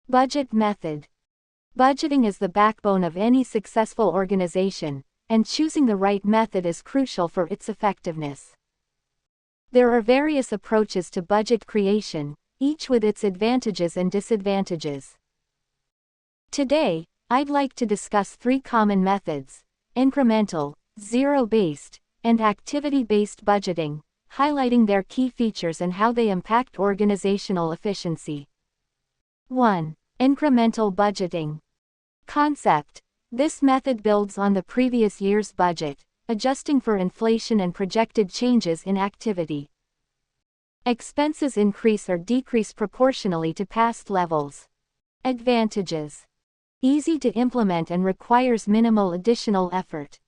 Budget method. Budgeting is the backbone of any successful organization, and choosing the right method is crucial for its effectiveness. There are various approaches to budget creation, each with its advantages and disadvantages. Today, I'd like to discuss 3 common methods: incremental, zero-based, and activity-based budgeting, highlighting their key features and how they impact organizational efficiency. 1. Incremental budgeting. Concept. This method builds on the previous year's budget, adjusting for inflation and projected changes in activity. Expenses increase or decrease proportionally to past levels. Advantages. Easy to implement and requires minimal additional effort.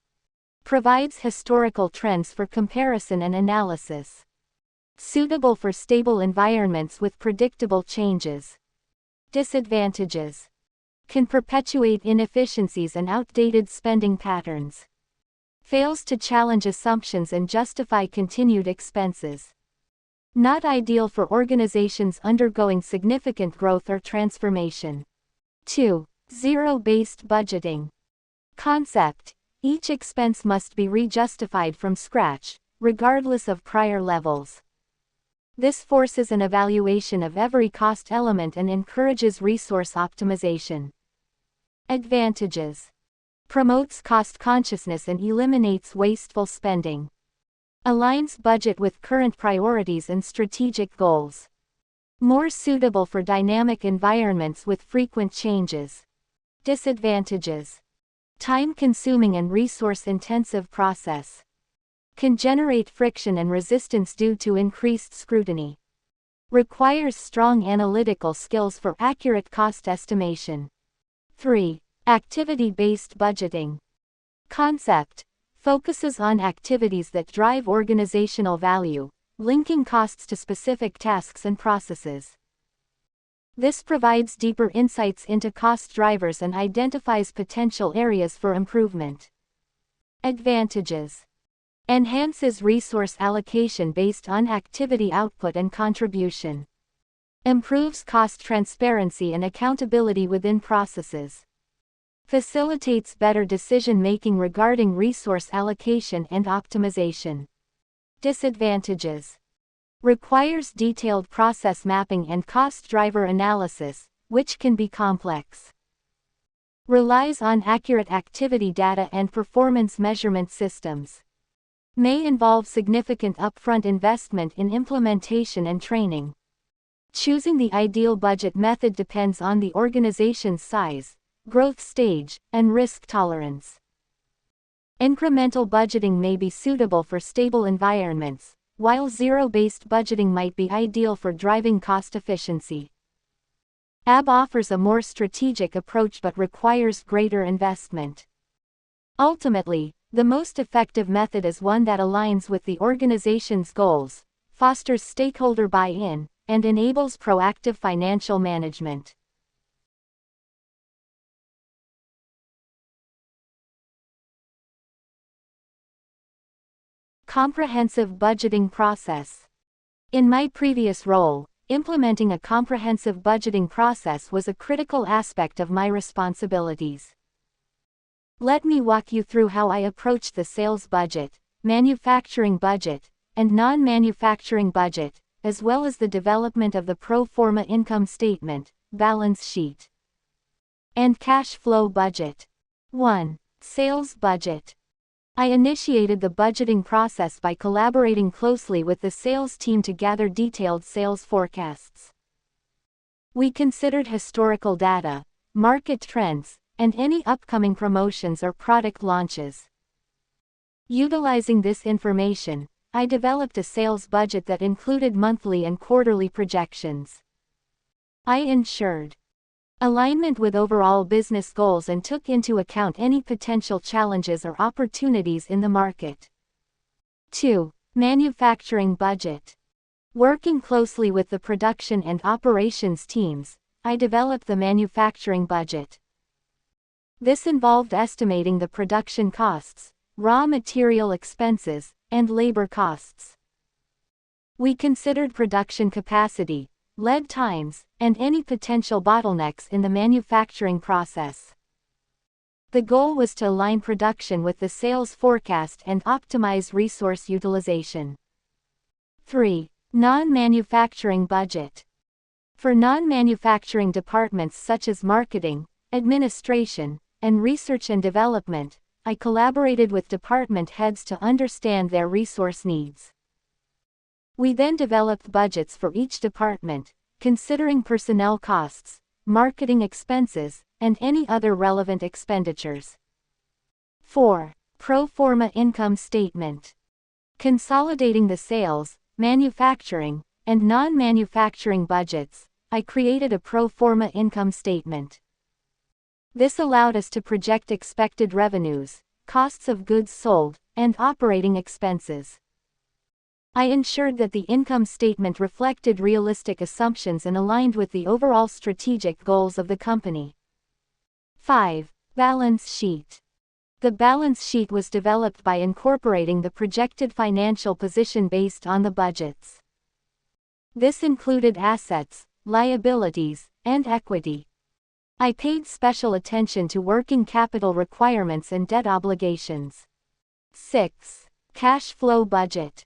Provides historical trends for comparison and analysis. Suitable for stable environments with predictable changes. Disadvantages. Can perpetuate inefficiencies and outdated spending patterns. Fails to challenge assumptions and justify continued expenses. Not ideal for organizations undergoing significant growth or transformation. 2. Zero-based budgeting. Concept. Each expense must be rejustified from scratch, regardless of prior levels. This forces an evaluation of every cost element and encourages resource optimization. Advantages. Promotes cost consciousness and eliminates wasteful spending. Aligns budget with current priorities and strategic goals. More suitable for dynamic environments with frequent changes. Disadvantages. Time-consuming and resource-intensive process. Can generate friction and resistance due to increased scrutiny. Requires strong analytical skills for accurate cost estimation. 3. Activity-based budgeting. Concept. Focuses on activities that drive organizational value, linking costs to specific tasks and processes. This provides deeper insights into cost drivers and identifies potential areas for improvement. Advantages. Enhances resource allocation based on activity output and contribution. Improves cost transparency and accountability within processes. Facilitates better decision-making regarding resource allocation and optimization. Disadvantages. Requires detailed process mapping and cost driver analysis, which can be complex. Relies on accurate activity data and performance measurement systems. May involve significant upfront investment in implementation and training. Choosing the ideal budget method depends on the organization's size, growth stage, and risk tolerance. Incremental budgeting may be suitable for stable environments, while zero-based budgeting might be ideal for driving cost efficiency. AB offers a more strategic approach but requires greater investment. Ultimately, the most effective method is one that aligns with the organization's goals, fosters stakeholder buy-in, and enables proactive financial management. Comprehensive budgeting process. In my previous role, implementing a comprehensive budgeting process was a critical aspect of my responsibilities. Let me walk you through how I approached the sales budget, manufacturing budget, and non-manufacturing budget, as well as the development of the pro forma income statement, balance sheet, and cash flow budget. 1. Sales budget. I initiated the budgeting process by collaborating closely with the sales team to gather detailed sales forecasts. We considered historical data, market trends, and any upcoming promotions or product launches. Utilizing this information, I developed a sales budget that included monthly and quarterly projections. I ensured alignment with overall business goals and took into account any potential challenges or opportunities in the market. 2. Manufacturing budget. Working closely with the production and operations teams, I developed the manufacturing budget. This involved estimating the production costs, raw material expenses, and labor costs. We considered production capacity, lead times, and any potential bottlenecks in the manufacturing process. The goal was to align production with the sales forecast and optimize resource utilization. 3. Non-manufacturing budget. For non-manufacturing departments such as marketing, administration, and research and development, I collaborated with department heads to understand their resource needs. We then developed budgets for each department, considering personnel costs, marketing expenses, and any other relevant expenditures. 4. Pro forma income statement. Consolidating the sales, manufacturing, and non-manufacturing budgets, I created a pro forma income statement. This allowed us to project expected revenues, costs of goods sold, and operating expenses. I ensured that the income statement reflected realistic assumptions and aligned with the overall strategic goals of the company. 5. Balance sheet. The balance sheet was developed by incorporating the projected financial position based on the budgets. This included assets, liabilities, and equity. I paid special attention to working capital requirements and debt obligations. 6. Cash flow budget.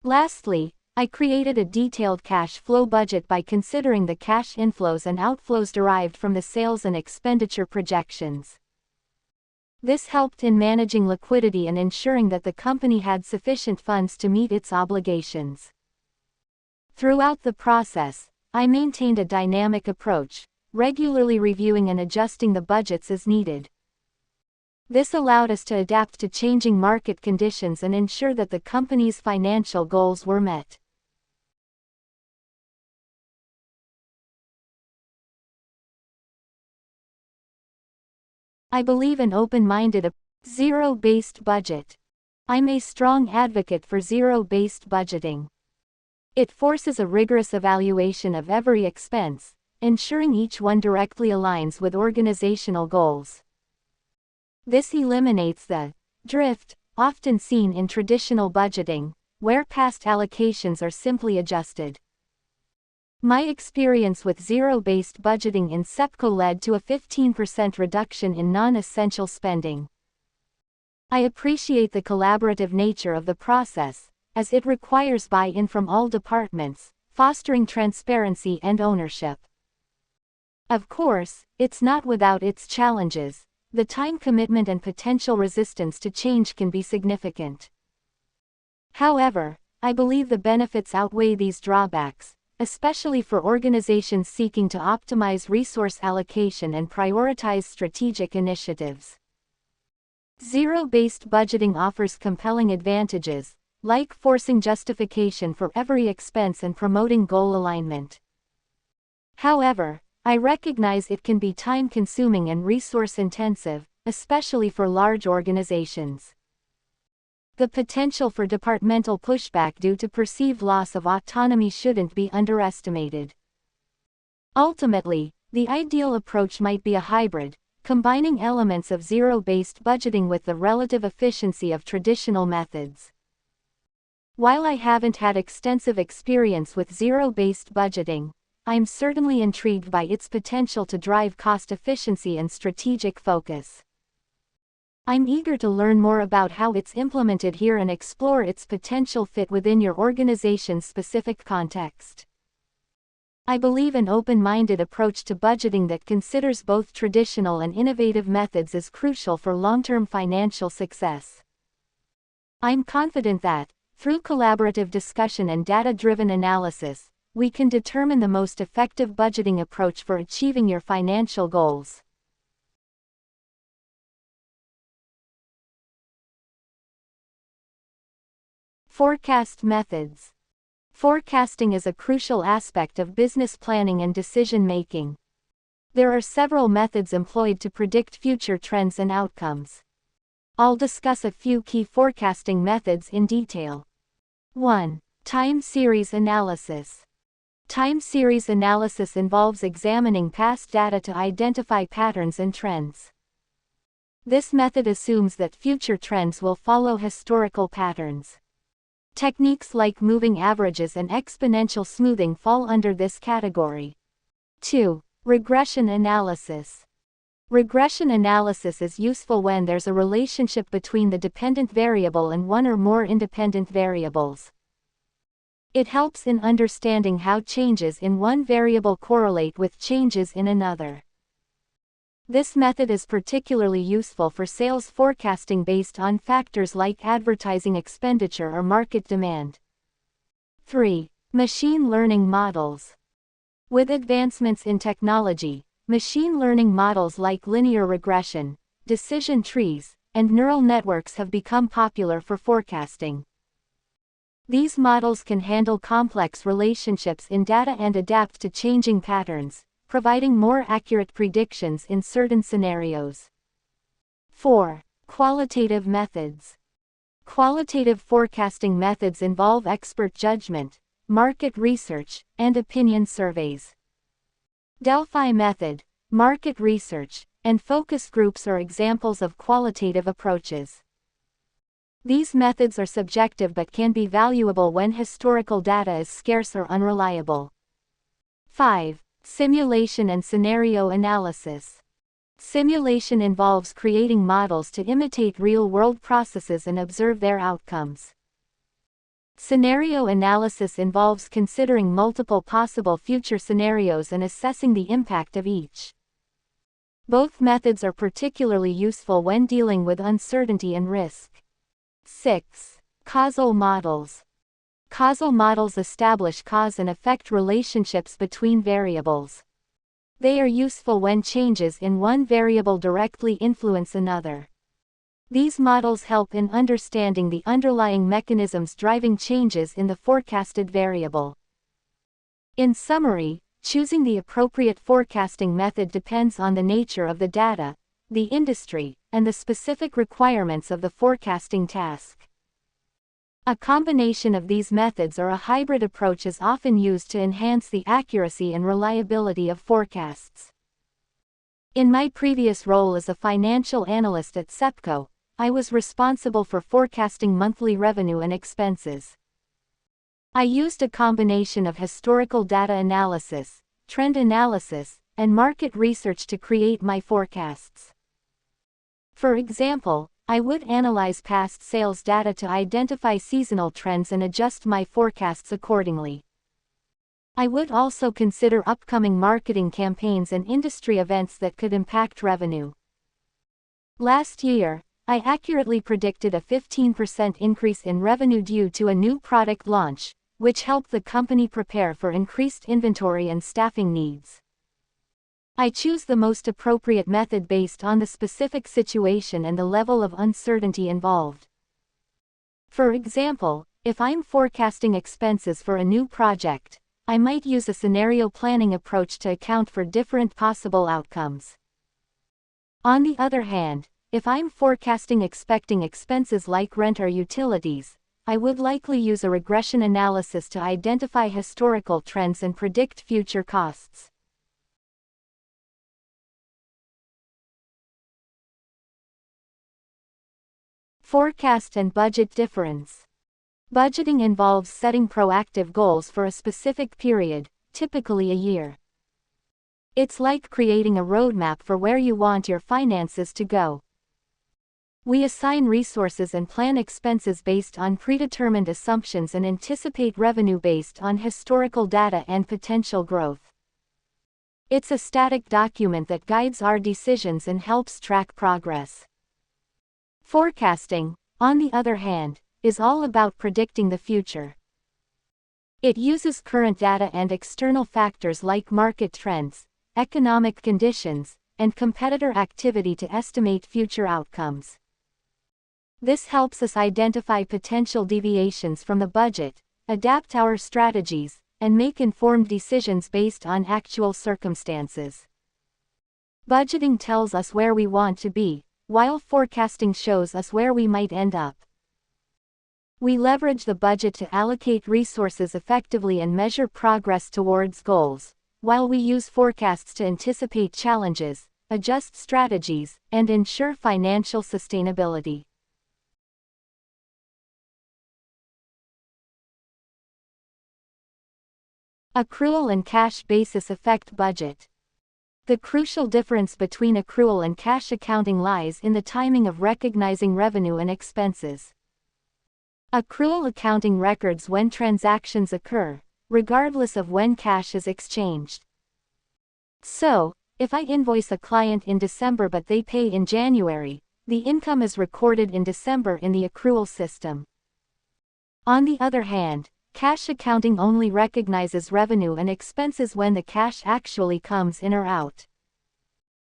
Lastly, I created a detailed cash flow budget by considering the cash inflows and outflows derived from the sales and expenditure projections. This helped in managing liquidity and ensuring that the company had sufficient funds to meet its obligations. Throughout the process, I maintained a dynamic approach, regularly reviewing and adjusting the budgets as needed. This allowed us to adapt to changing market conditions and ensure that the company's financial goals were met. I believe in open-minded, zero-based budget. I'm a strong advocate for zero-based budgeting. It forces a rigorous evaluation of every expense, ensuring each one directly aligns with organizational goals. This eliminates the drift often seen in traditional budgeting, where past allocations are simply adjusted. My experience with zero-based budgeting in SEPCO led to a 15% reduction in non-essential spending. I appreciate the collaborative nature of the process, as it requires buy-in from all departments, fostering transparency and ownership. Of course, it's not without its challenges. The time commitment and potential resistance to change can be significant. However, I believe the benefits outweigh these drawbacks, especially for organizations seeking to optimize resource allocation and prioritize strategic initiatives. Zero-based budgeting offers compelling advantages, like forcing justification for every expense and promoting goal alignment. However, I recognize it can be time-consuming and resource-intensive, especially for large organizations. The potential for departmental pushback due to perceived loss of autonomy shouldn't be underestimated. Ultimately, the ideal approach might be a hybrid, combining elements of zero-based budgeting with the relative efficiency of traditional methods. While I haven't had extensive experience with zero-based budgeting, I'm certainly intrigued by its potential to drive cost efficiency and strategic focus. I'm eager to learn more about how it's implemented here and explore its potential fit within your organization's specific context. I believe an open-minded approach to budgeting that considers both traditional and innovative methods is crucial for long-term financial success. I'm confident that, through collaborative discussion and data-driven analysis, we can determine the most effective budgeting approach for achieving your financial goals. Forecast methods. Forecasting is a crucial aspect of business planning and decision-making. There are several methods employed to predict future trends and outcomes. I'll discuss a few key forecasting methods in detail. 1. Time series analysis. Time series analysis involves examining past data to identify patterns and trends. This method assumes that future trends will follow historical patterns. Techniques like moving averages and exponential smoothing fall under this category. 2. Regression analysis. Regression analysis is useful when there's a relationship between the dependent variable and one or more independent variables. It helps in understanding how changes in one variable correlate with changes in another. This method is particularly useful for sales forecasting based on factors like advertising expenditure or market demand. 3. Machine learning models. With advancements in technology, machine learning models like linear regression, decision trees, and neural networks have become popular for forecasting. These models can handle complex relationships in data and adapt to changing patterns, providing more accurate predictions in certain scenarios. 4. Qualitative methods. Qualitative forecasting methods involve expert judgment, market research, and opinion surveys. Delphi method, market research, and focus groups are examples of qualitative approaches. These methods are subjective but can be valuable when historical data is scarce or unreliable. 5. Simulation and scenario analysis. Simulation involves creating models to imitate real-world processes and observe their outcomes. Scenario analysis involves considering multiple possible future scenarios and assessing the impact of each. Both methods are particularly useful when dealing with uncertainty and risk. 6. Causal models. Causal models establish cause and effect relationships between variables. They are useful when changes in one variable directly influence another. These models help in understanding the underlying mechanisms driving changes in the forecasted variable. In summary, choosing the appropriate forecasting method depends on the nature of the data, the industry, and the specific requirements of the forecasting task. A combination of these methods or a hybrid approach is often used to enhance the accuracy and reliability of forecasts. In my previous role as a financial analyst at SEPCO, I was responsible for forecasting monthly revenue and expenses. I used a combination of historical data analysis, trend analysis, and market research to create my forecasts. For example, I would analyze past sales data to identify seasonal trends and adjust my forecasts accordingly. I would also consider upcoming marketing campaigns and industry events that could impact revenue. Last year, I accurately predicted a 15% increase in revenue due to a new product launch, which helped the company prepare for increased inventory and staffing needs. I choose the most appropriate method based on the specific situation and the level of uncertainty involved. For example, if I'm forecasting expenses for a new project, I might use a scenario planning approach to account for different possible outcomes. On the other hand, if I'm forecasting expecting expenses like rent or utilities, I would likely use a regression analysis to identify historical trends and predict future costs. Forecast and budget difference. Budgeting involves setting proactive goals for a specific period, typically a year. It's like creating a roadmap for where you want your finances to go. We assign resources and plan expenses based on predetermined assumptions and anticipate revenue based on historical data and potential growth. It's a static document that guides our decisions and helps track progress. Forecasting, on the other hand, is all about predicting the future. It uses current data and external factors like market trends, economic conditions, and competitor activity to estimate future outcomes. This helps us identify potential deviations from the budget, adapt our strategies, and make informed decisions based on actual circumstances. Budgeting tells us where we want to be, while forecasting shows us where we might end up. We leverage the budget to allocate resources effectively and measure progress towards goals, while we use forecasts to anticipate challenges, adjust strategies, and ensure financial sustainability. Accrual and cash basis affect budget. The crucial difference between accrual and cash accounting lies in the timing of recognizing revenue and expenses. Accrual accounting records when transactions occur, regardless of when cash is exchanged. So, if I invoice a client in December but they pay in January, the income is recorded in December in the accrual system. On the other hand, cash accounting only recognizes revenue and expenses when the cash actually comes in or out.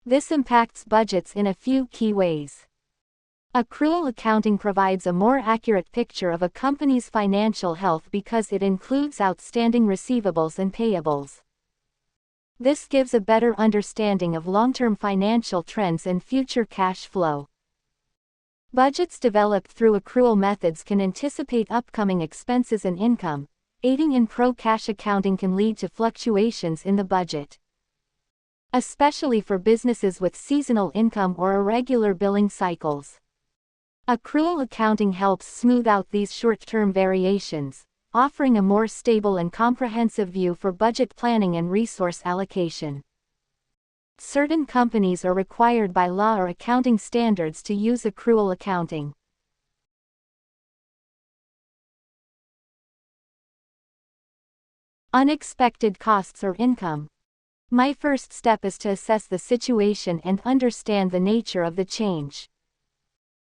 This impacts budgets in a few key ways. Accrual accounting provides a more accurate picture of a company's financial health because it includes outstanding receivables and payables. This gives a better understanding of long-term financial trends and future cash flow. Budgets developed through accrual methods can anticipate upcoming expenses and income. Aiding in pro-cash accounting can lead to fluctuations in the budget, especially for businesses with seasonal income or irregular billing cycles. Accrual accounting helps smooth out these short-term variations, offering a more stable and comprehensive view for budget planning and resource allocation. Certain companies are required by law or accounting standards to use accrual accounting. Unexpected costs or income. My first step is to assess the situation and understand the nature of the change.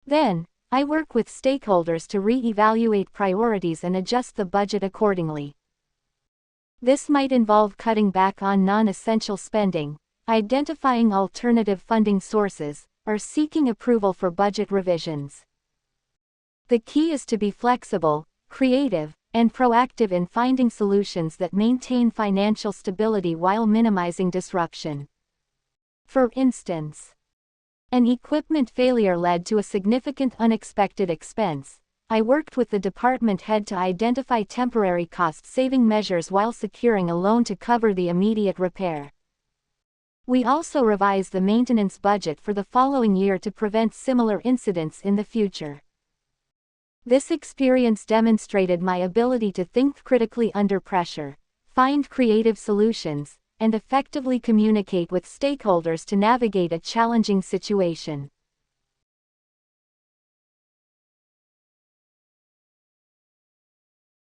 Then, I work with stakeholders to re-evaluate priorities and adjust the budget accordingly. This might involve cutting back on non-essential spending, identifying alternative funding sources, or seeking approval for budget revisions. The key is to be flexible, creative, and proactive in finding solutions that maintain financial stability while minimizing disruption. For instance, an equipment failure led to a significant unexpected expense. I worked with the department head to identify temporary cost-saving measures while securing a loan to cover the immediate repair. We also revised the maintenance budget for the following year to prevent similar incidents in the future. This experience demonstrated my ability to think critically under pressure, find creative solutions, and effectively communicate with stakeholders to navigate a challenging situation.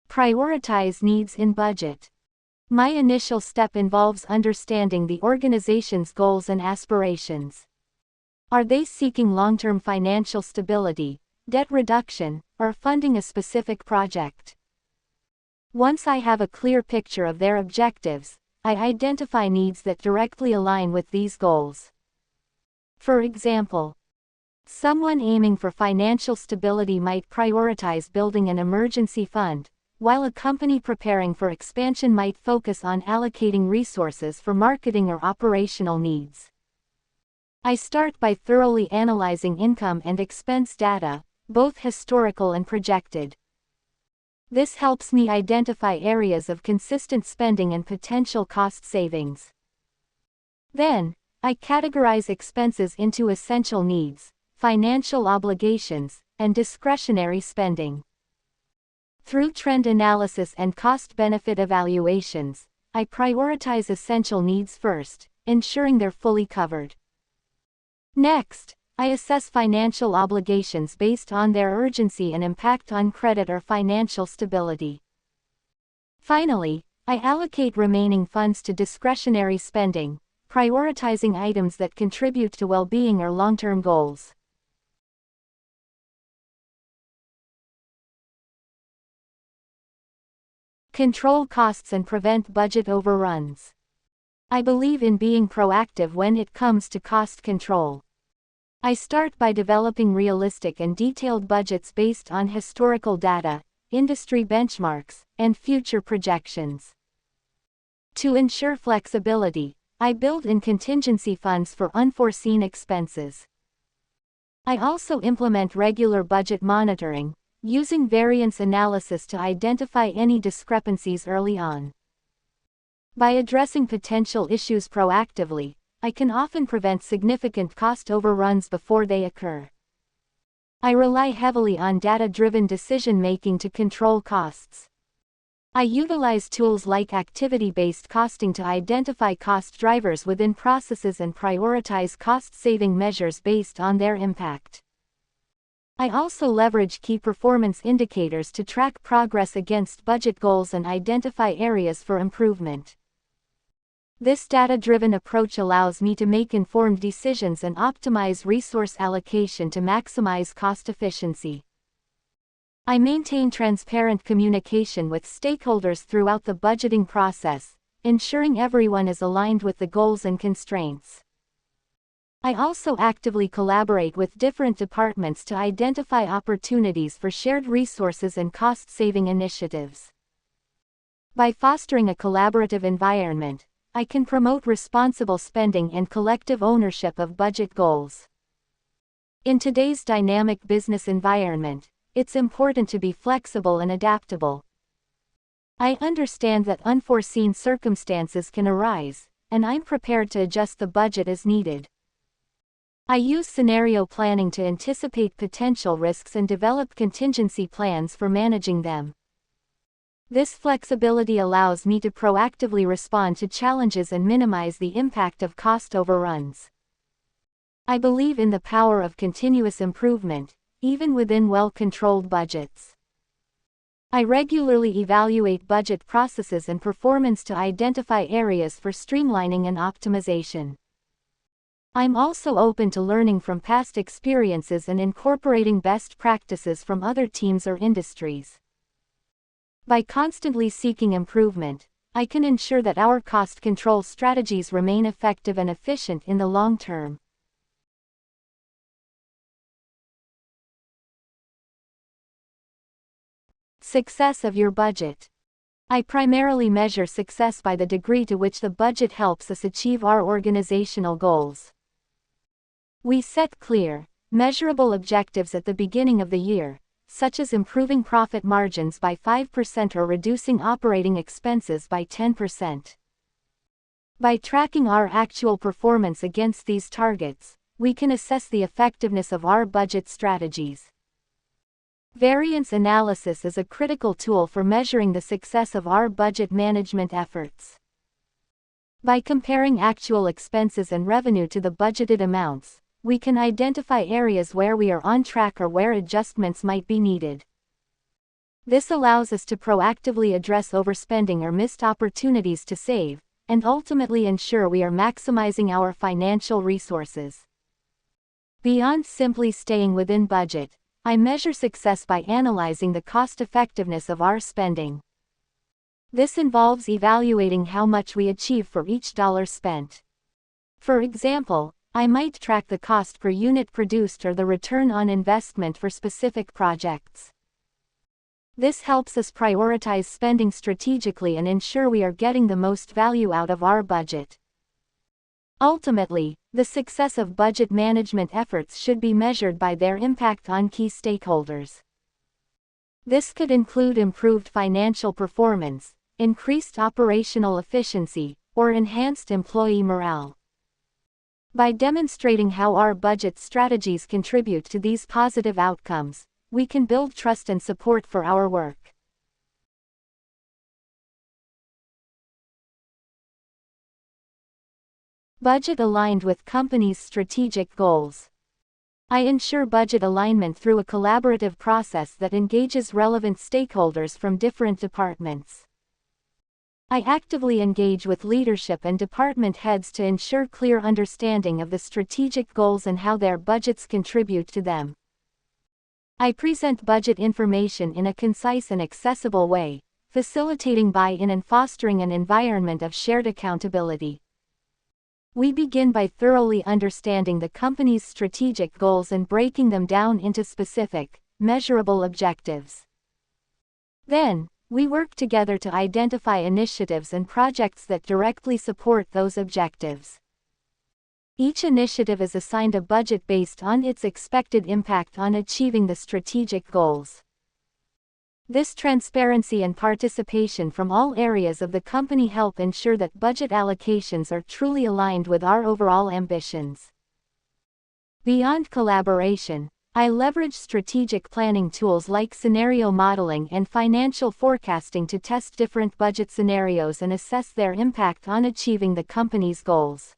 Prioritize needs in budget. My initial step involves understanding the organization's goals and aspirations. Are they seeking long-term financial stability, debt reduction, or funding a specific project? Once I have a clear picture of their objectives, I identify needs that directly align with these goals. For example, someone aiming for financial stability might prioritize building an emergency fund, while a company preparing for expansion might focus on allocating resources for marketing or operational needs. I start by thoroughly analyzing income and expense data, both historical and projected. This helps me identify areas of consistent spending and potential cost savings. Then, I categorize expenses into essential needs, financial obligations, and discretionary spending. Through trend analysis and cost-benefit evaluations, I prioritize essential needs first, ensuring they're fully covered. Next, I assess financial obligations based on their urgency and impact on credit or financial stability. Finally, I allocate remaining funds to discretionary spending, prioritizing items that contribute to well-being or long-term goals. Control costs and prevent budget overruns. I believe in being proactive when it comes to cost control. I start by developing realistic and detailed budgets based on historical data, industry benchmarks, and future projections. To ensure flexibility, I build in contingency funds for unforeseen expenses. I also implement regular budget monitoring, using variance analysis to identify any discrepancies early on. By addressing potential issues proactively, I can often prevent significant cost overruns before they occur. I rely heavily on data-driven decision-making to control costs. I utilize tools like activity-based costing to identify cost drivers within processes and prioritize cost-saving measures based on their impact. I also leverage key performance indicators to track progress against budget goals and identify areas for improvement. This data-driven approach allows me to make informed decisions and optimize resource allocation to maximize cost efficiency. I maintain transparent communication with stakeholders throughout the budgeting process, ensuring everyone is aligned with the goals and constraints. I also actively collaborate with different departments to identify opportunities for shared resources and cost-saving initiatives. By fostering a collaborative environment, I can promote responsible spending and collective ownership of budget goals. In today's dynamic business environment, it's important to be flexible and adaptable. I understand that unforeseen circumstances can arise, and I'm prepared to adjust the budget as needed. I use scenario planning to anticipate potential risks and develop contingency plans for managing them. This flexibility allows me to proactively respond to challenges and minimize the impact of cost overruns. I believe in the power of continuous improvement, even within well-controlled budgets. I regularly evaluate budget processes and performance to identify areas for streamlining and optimization. I'm also open to learning from past experiences and incorporating best practices from other teams or industries. By constantly seeking improvement, I can ensure that our cost control strategies remain effective and efficient in the long term. Success of your budget. I primarily measure success by the degree to which the budget helps us achieve our organizational goals. We set clear, measurable objectives at the beginning of the year, such as improving profit margins by 5% or reducing operating expenses by 10%. By tracking our actual performance against these targets, we can assess the effectiveness of our budget strategies. Variance analysis is a critical tool for measuring the success of our budget management efforts. By comparing actual expenses and revenue to the budgeted amounts, we can identify areas where we are on track or where adjustments might be needed. This allows us to proactively address overspending or missed opportunities to save, and ultimately ensure we are maximizing our financial resources. Beyond simply staying within budget, I measure success by analyzing the cost-effectiveness of our spending. This involves evaluating how much we achieve for each dollar spent. For example, I might track the cost per unit produced or the return on investment for specific projects. This helps us prioritize spending strategically and ensure we are getting the most value out of our budget. Ultimately, the success of budget management efforts should be measured by their impact on key stakeholders. This could include improved financial performance, increased operational efficiency, or enhanced employee morale. By demonstrating how our budget strategies contribute to these positive outcomes, we can build trust and support for our work. Budget aligned with company's strategic goals. I ensure budget alignment through a collaborative process that engages relevant stakeholders from different departments. I actively engage with leadership and department heads to ensure clear understanding of the strategic goals and how their budgets contribute to them. I present budget information in a concise and accessible way, facilitating buy-in and fostering an environment of shared accountability. We begin by thoroughly understanding the company's strategic goals and breaking them down into specific, measurable objectives. Then, we work together to identify initiatives and projects that directly support those objectives. Each initiative is assigned a budget based on its expected impact on achieving the strategic goals. This transparency and participation from all areas of the company help ensure that budget allocations are truly aligned with our overall ambitions. Beyond collaboration, I leverage strategic planning tools like scenario modeling and financial forecasting to test different budget scenarios and assess their impact on achieving the company's goals.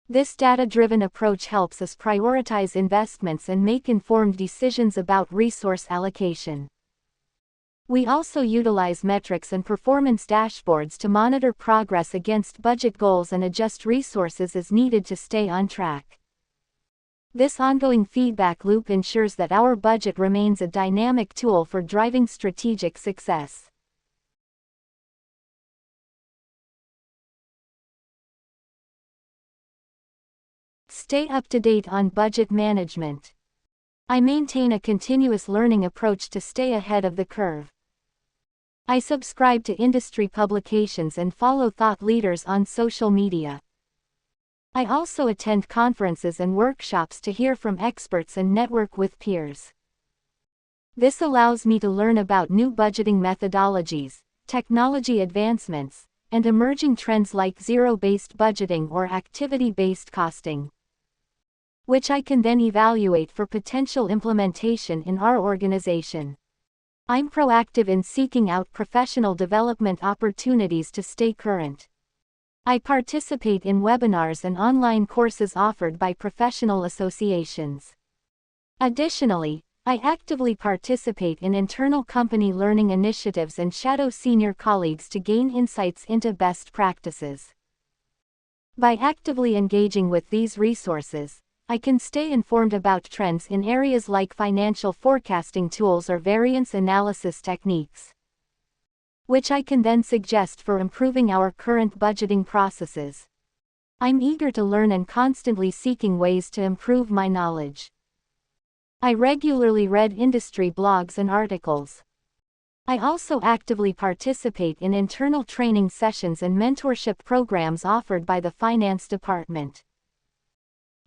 This data-driven approach helps us prioritize investments and make informed decisions about resource allocation. We also utilize metrics and performance dashboards to monitor progress against budget goals and adjust resources as needed to stay on track. This ongoing feedback loop ensures that our budget remains a dynamic tool for driving strategic success. Stay up to date on budget management. I maintain a continuous learning approach to stay ahead of the curve. I subscribe to industry publications and follow thought leaders on social media. I also attend conferences and workshops to hear from experts and network with peers. This allows me to learn about new budgeting methodologies, technology advancements, and emerging trends like zero-based budgeting or activity-based costing, which I can then evaluate for potential implementation in our organization. I'm proactive in seeking out professional development opportunities to stay current. I participate in webinars and online courses offered by professional associations. Additionally, I actively participate in internal company learning initiatives and shadow senior colleagues to gain insights into best practices. By actively engaging with these resources, I can stay informed about trends in areas like financial forecasting tools or variance analysis techniques, which I can then suggest for improving our current budgeting processes. I'm eager to learn and constantly seeking ways to improve my knowledge. I regularly read industry blogs and articles. I also actively participate in internal training sessions and mentorship programs offered by the finance department.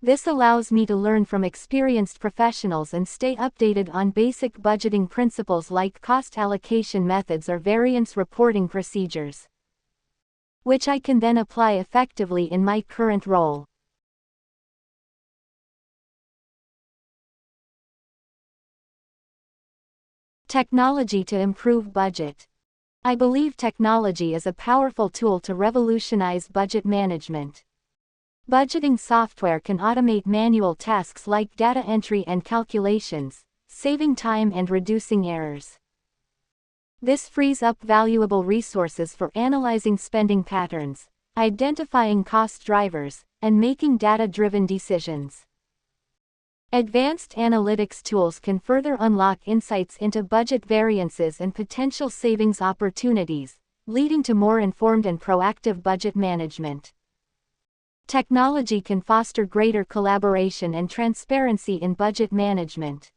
This allows me to learn from experienced professionals and stay updated on basic budgeting principles like cost allocation methods or variance reporting procedures, which I can then apply effectively in my current role. Technology to improve budget. I believe technology is a powerful tool to revolutionize budget management. Budgeting software can automate manual tasks like data entry and calculations, saving time and reducing errors. This frees up valuable resources for analyzing spending patterns, identifying cost drivers, and making data-driven decisions. Advanced analytics tools can further unlock insights into budget variances and potential savings opportunities, leading to more informed and proactive budget management. Technology can foster greater collaboration and transparency in budget management.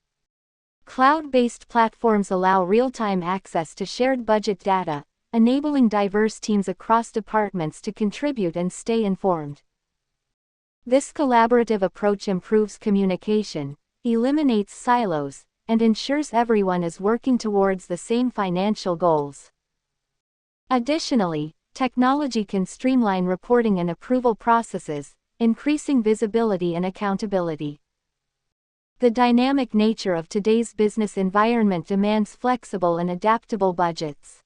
Cloud-based platforms allow real-time access to shared budget data, enabling diverse teams across departments to contribute and stay informed. This collaborative approach improves communication, eliminates silos, and ensures everyone is working towards the same financial goals. Additionally, technology can streamline reporting and approval processes, increasing visibility and accountability. The dynamic nature of today's business environment demands flexible and adaptable budgets.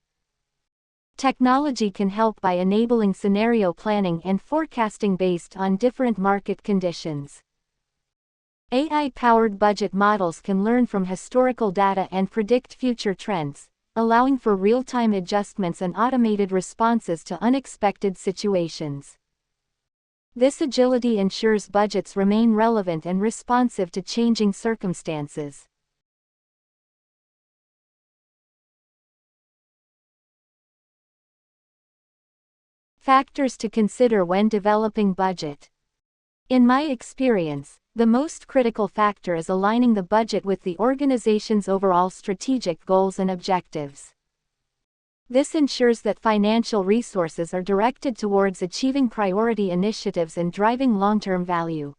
Technology can help by enabling scenario planning and forecasting based on different market conditions. AI-powered budget models can learn from historical data and predict future trends, allowing for real-time adjustments and automated responses to unexpected situations. This agility ensures budgets remain relevant and responsive to changing circumstances. Factors to consider when developing budget. In my experience, the most critical factor is aligning the budget with the organization's overall strategic goals and objectives. This ensures that financial resources are directed towards achieving priority initiatives and driving long-term value.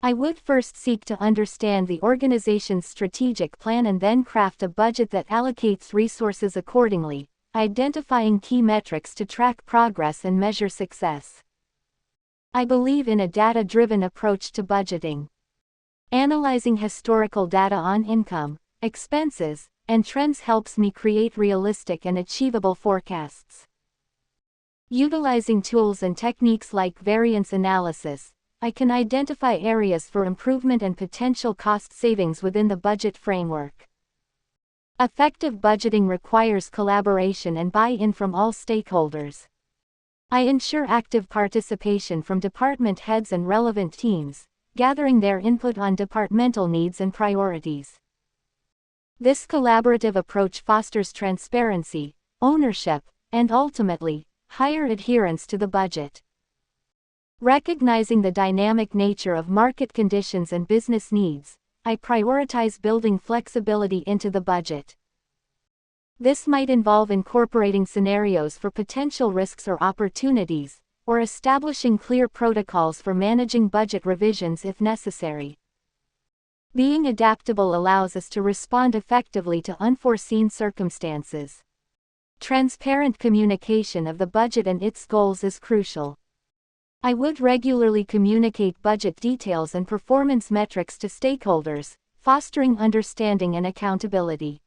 I would first seek to understand the organization's strategic plan and then craft a budget that allocates resources accordingly, identifying key metrics to track progress and measure success. I believe in a data-driven approach to budgeting. Analyzing historical data on income, expenses, and trends helps me create realistic and achievable forecasts. Utilizing tools and techniques like variance analysis, I can identify areas for improvement and potential cost savings within the budget framework. Effective budgeting requires collaboration and buy-in from all stakeholders. I ensure active participation from department heads and relevant teams, gathering their input on departmental needs and priorities. This collaborative approach fosters transparency, ownership, and ultimately, higher adherence to the budget. Recognizing the dynamic nature of market conditions and business needs, I prioritize building flexibility into the budget. This might involve incorporating scenarios for potential risks or opportunities, or establishing clear protocols for managing budget revisions if necessary. Being adaptable allows us to respond effectively to unforeseen circumstances. Transparent communication of the budget and its goals is crucial. I would regularly communicate budget details and performance metrics to stakeholders, fostering understanding and accountability.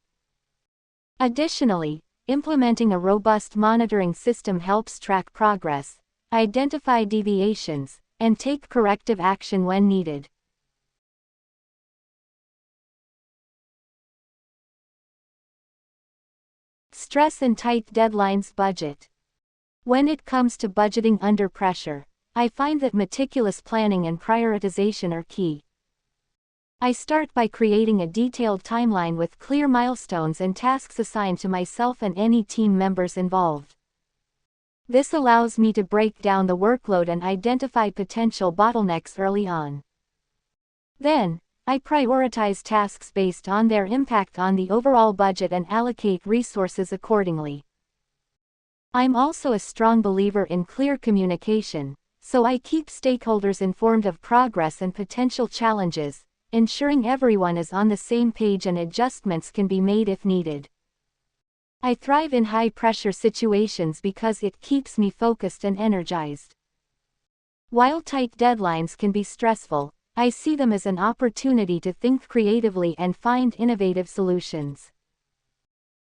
Additionally, implementing a robust monitoring system helps track progress, identify deviations, and take corrective action when needed. Stress and tight deadlines. Budget. When it comes to budgeting under pressure, I find that meticulous planning and prioritization are key. I start by creating a detailed timeline with clear milestones and tasks assigned to myself and any team members involved. This allows me to break down the workload and identify potential bottlenecks early on. Then, I prioritize tasks based on their impact on the overall budget and allocate resources accordingly. I'm also a strong believer in clear communication, so I keep stakeholders informed of progress and potential challenges, ensuring everyone is on the same page and adjustments can be made if needed. I thrive in high-pressure situations because it keeps me focused and energized. While tight deadlines can be stressful, I see them as an opportunity to think creatively and find innovative solutions.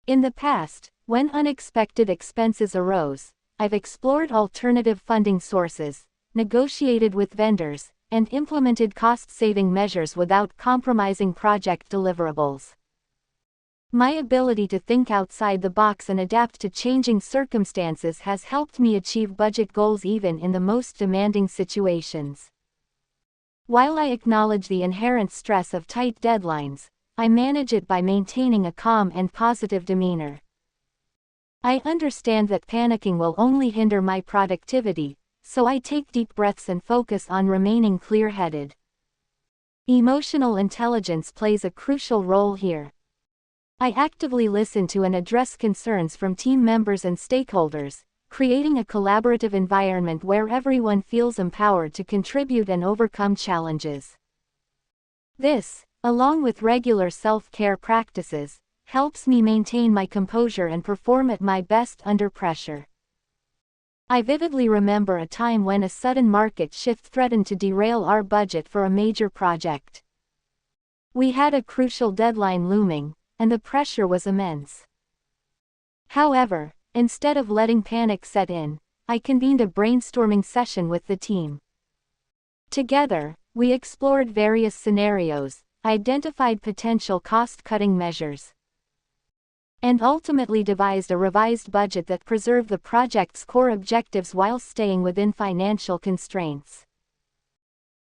In the past, when unexpected expenses arose, I've explored alternative funding sources, negotiated with vendors, and implemented cost-saving measures without compromising project deliverables. My ability to think outside the box and adapt to changing circumstances has helped me achieve budget goals even in the most demanding situations. While I acknowledge the inherent stress of tight deadlines, I manage it by maintaining a calm and positive demeanor. I understand that panicking will only hinder my productivity, so I take deep breaths and focus on remaining clear-headed. Emotional intelligence plays a crucial role here. I actively listen to and address concerns from team members and stakeholders, creating a collaborative environment where everyone feels empowered to contribute and overcome challenges. This, along with regular self-care practices, helps me maintain my composure and perform at my best under pressure. I vividly remember a time when a sudden market shift threatened to derail our budget for a major project. We had a crucial deadline looming, and the pressure was immense. However, instead of letting panic set in, I convened a brainstorming session with the team. Together, we explored various scenarios, identified potential cost-cutting measures, and ultimately devised a revised budget that preserved the project's core objectives while staying within financial constraints.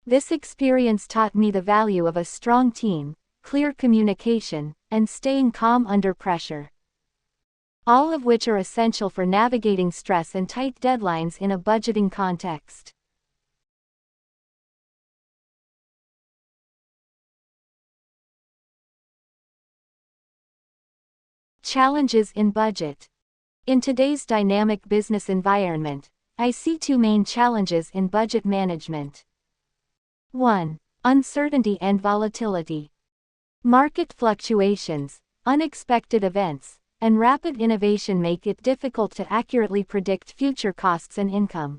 This experience taught me the value of a strong team, clear communication, and staying calm under pressure, all of which are essential for navigating stress and tight deadlines in a budgeting context. Challenges in budget. In today's dynamic business environment, I see two main challenges in budget management. 1. Uncertainty and volatility. Market fluctuations, unexpected events, and rapid innovation make it difficult to accurately predict future costs and income.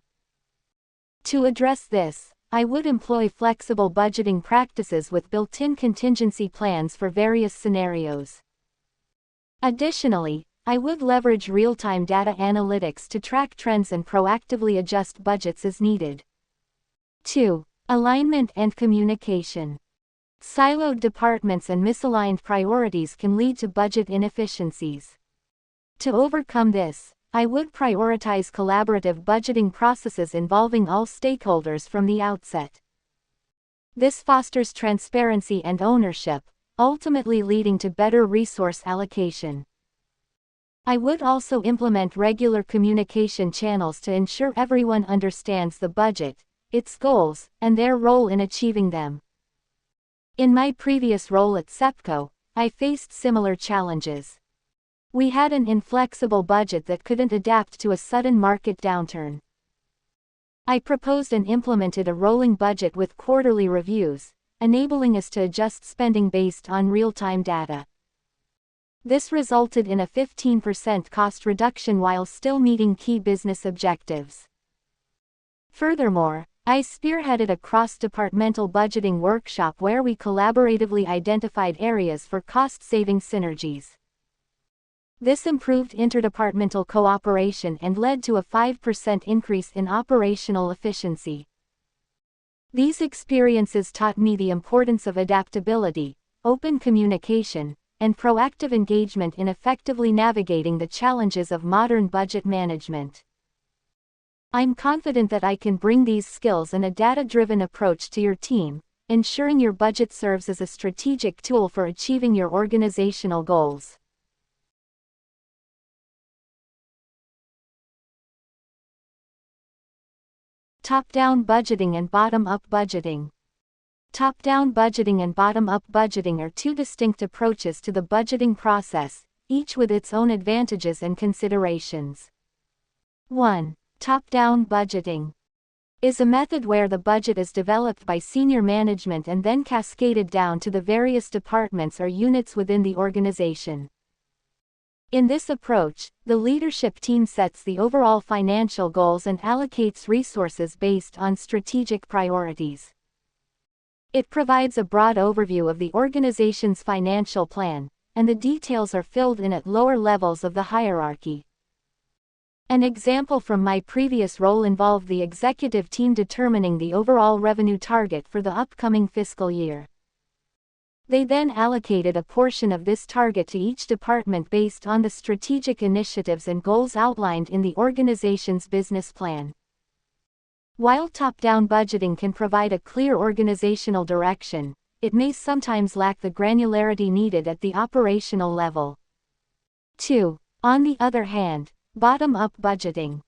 To address this, I would employ flexible budgeting practices with built-in contingency plans for various scenarios. Additionally, I would leverage real-time data analytics to track trends and proactively adjust budgets as needed. 2. Alignment and communication. Siloed departments and misaligned priorities can lead to budget inefficiencies. To overcome this, I would prioritize collaborative budgeting processes involving all stakeholders from the outset. This fosters transparency and ownership, ultimately leading to better resource allocation. I would also implement regular communication channels to ensure everyone understands the budget, its goals, and their role in achieving them. In my previous role at SEPCO, I faced similar challenges. We had an inflexible budget that couldn't adapt to a sudden market downturn. I proposed and implemented a rolling budget with quarterly reviews, enabling us to adjust spending based on real-time data. This resulted in a 15% cost reduction while still meeting key business objectives. Furthermore, I spearheaded a cross-departmental budgeting workshop where we collaboratively identified areas for cost-saving synergies. This improved interdepartmental cooperation and led to a 5% increase in operational efficiency. These experiences taught me the importance of adaptability, open communication, and proactive engagement in effectively navigating the challenges of modern budget management. I'm confident that I can bring these skills and a data-driven approach to your team, ensuring your budget serves as a strategic tool for achieving your organizational goals. Top-down budgeting and bottom-up budgeting. Top-down budgeting and bottom-up budgeting are two distinct approaches to the budgeting process, each with its own advantages and considerations. 1. Top-down budgeting is a method where the budget is developed by senior management and then cascaded down to the various departments or units within the organization. In this approach, the leadership team sets the overall financial goals and allocates resources based on strategic priorities. It provides a broad overview of the organization's financial plan, and the details are filled in at lower levels of the hierarchy. An example from my previous role involved the executive team determining the overall revenue target for the upcoming fiscal year. They then allocated a portion of this target to each department based on the strategic initiatives and goals outlined in the organization's business plan. While top-down budgeting can provide a clear organizational direction, it may sometimes lack the granularity needed at the operational level. 2. On the other hand, bottom-up budgeting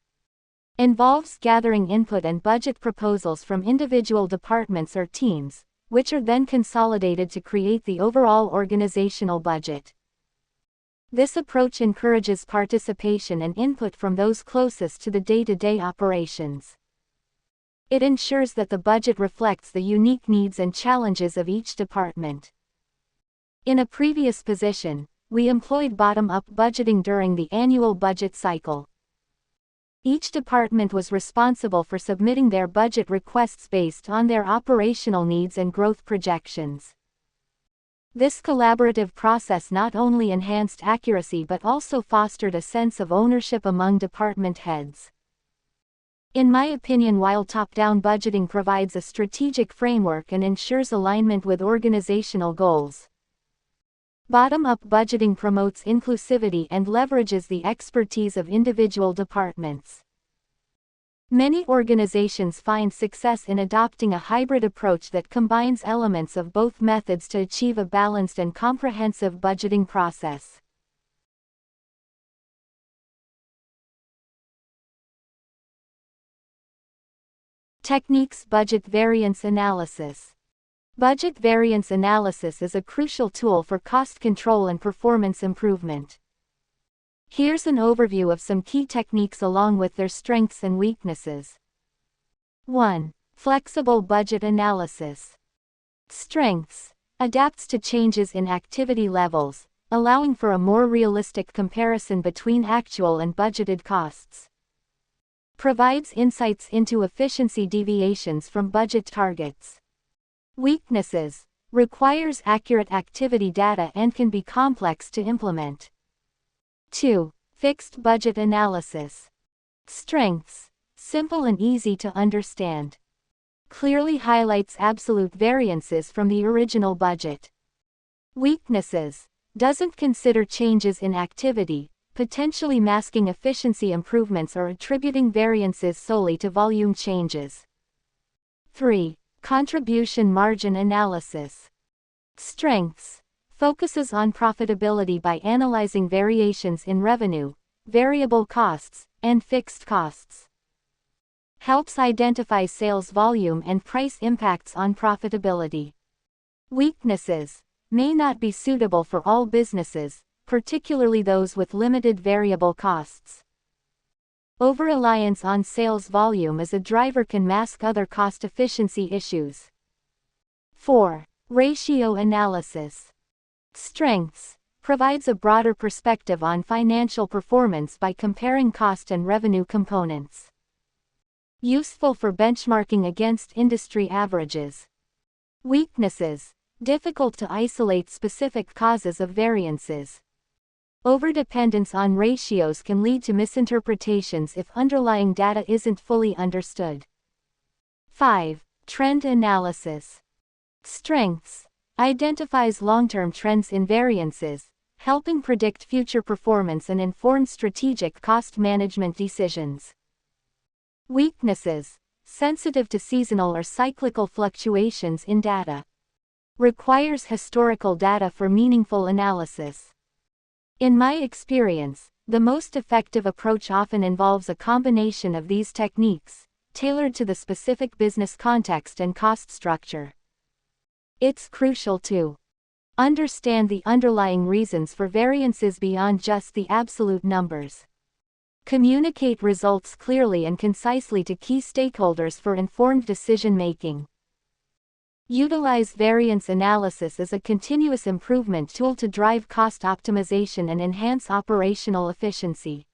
involves gathering input and budget proposals from individual departments or teams, which are then consolidated to create the overall organizational budget. This approach encourages participation and input from those closest to the day-to-day operations. It ensures that the budget reflects the unique needs and challenges of each department. In a previous position, we employed bottom-up budgeting during the annual budget cycle. Each department was responsible for submitting their budget requests based on their operational needs and growth projections. This collaborative process not only enhanced accuracy but also fostered a sense of ownership among department heads. In my opinion, while top-down budgeting provides a strategic framework and ensures alignment with organizational goals, bottom-up budgeting promotes inclusivity and leverages the expertise of individual departments. Many organizations find success in adopting a hybrid approach that combines elements of both methods to achieve a balanced and comprehensive budgeting process. Techniques. Budget variance analysis. Budget variance analysis is a crucial tool for cost control and performance improvement. Here's an overview of some key techniques along with their strengths and weaknesses. 1. Flexible budget analysis. Strengths. Adapts to changes in activity levels, allowing for a more realistic comparison between actual and budgeted costs. Provides insights into efficiency deviations from budget targets. Weaknesses. Requires accurate activity data and can be complex to implement. 2. Fixed budget analysis. Strengths. Simple and easy to understand. Clearly highlights absolute variances from the original budget. Weaknesses. Doesn't consider changes in activity, potentially masking efficiency improvements or attributing variances solely to volume changes. 3. Contribution margin analysis. Strengths. Focuses on profitability by analyzing variations in revenue, variable costs, and fixed costs. Helps identify sales volume and price impacts on profitability. Weaknesses. May not be suitable for all businesses, particularly those with limited variable costs. Over-reliance on sales volume as a driver can mask other cost efficiency issues. 4. Ratio analysis. Strengths. Provides a broader perspective on financial performance by comparing cost and revenue components. Useful for benchmarking against industry averages. Weaknesses. Difficult to isolate specific causes of variances. Overdependence on ratios can lead to misinterpretations if underlying data isn't fully understood. 5. Trend analysis. Strengths. Identifies long-term trends in variances, helping predict future performance and inform strategic cost management decisions. Weaknesses. Sensitive to seasonal or cyclical fluctuations in data. Requires historical data for meaningful analysis. In my experience, the most effective approach often involves a combination of these techniques, tailored to the specific business context and cost structure. It's crucial to understand the underlying reasons for variances beyond just the absolute numbers. Communicate results clearly and concisely to key stakeholders for informed decision-making. Utilize variance analysis as a continuous improvement tool to drive cost optimization and enhance operational efficiency.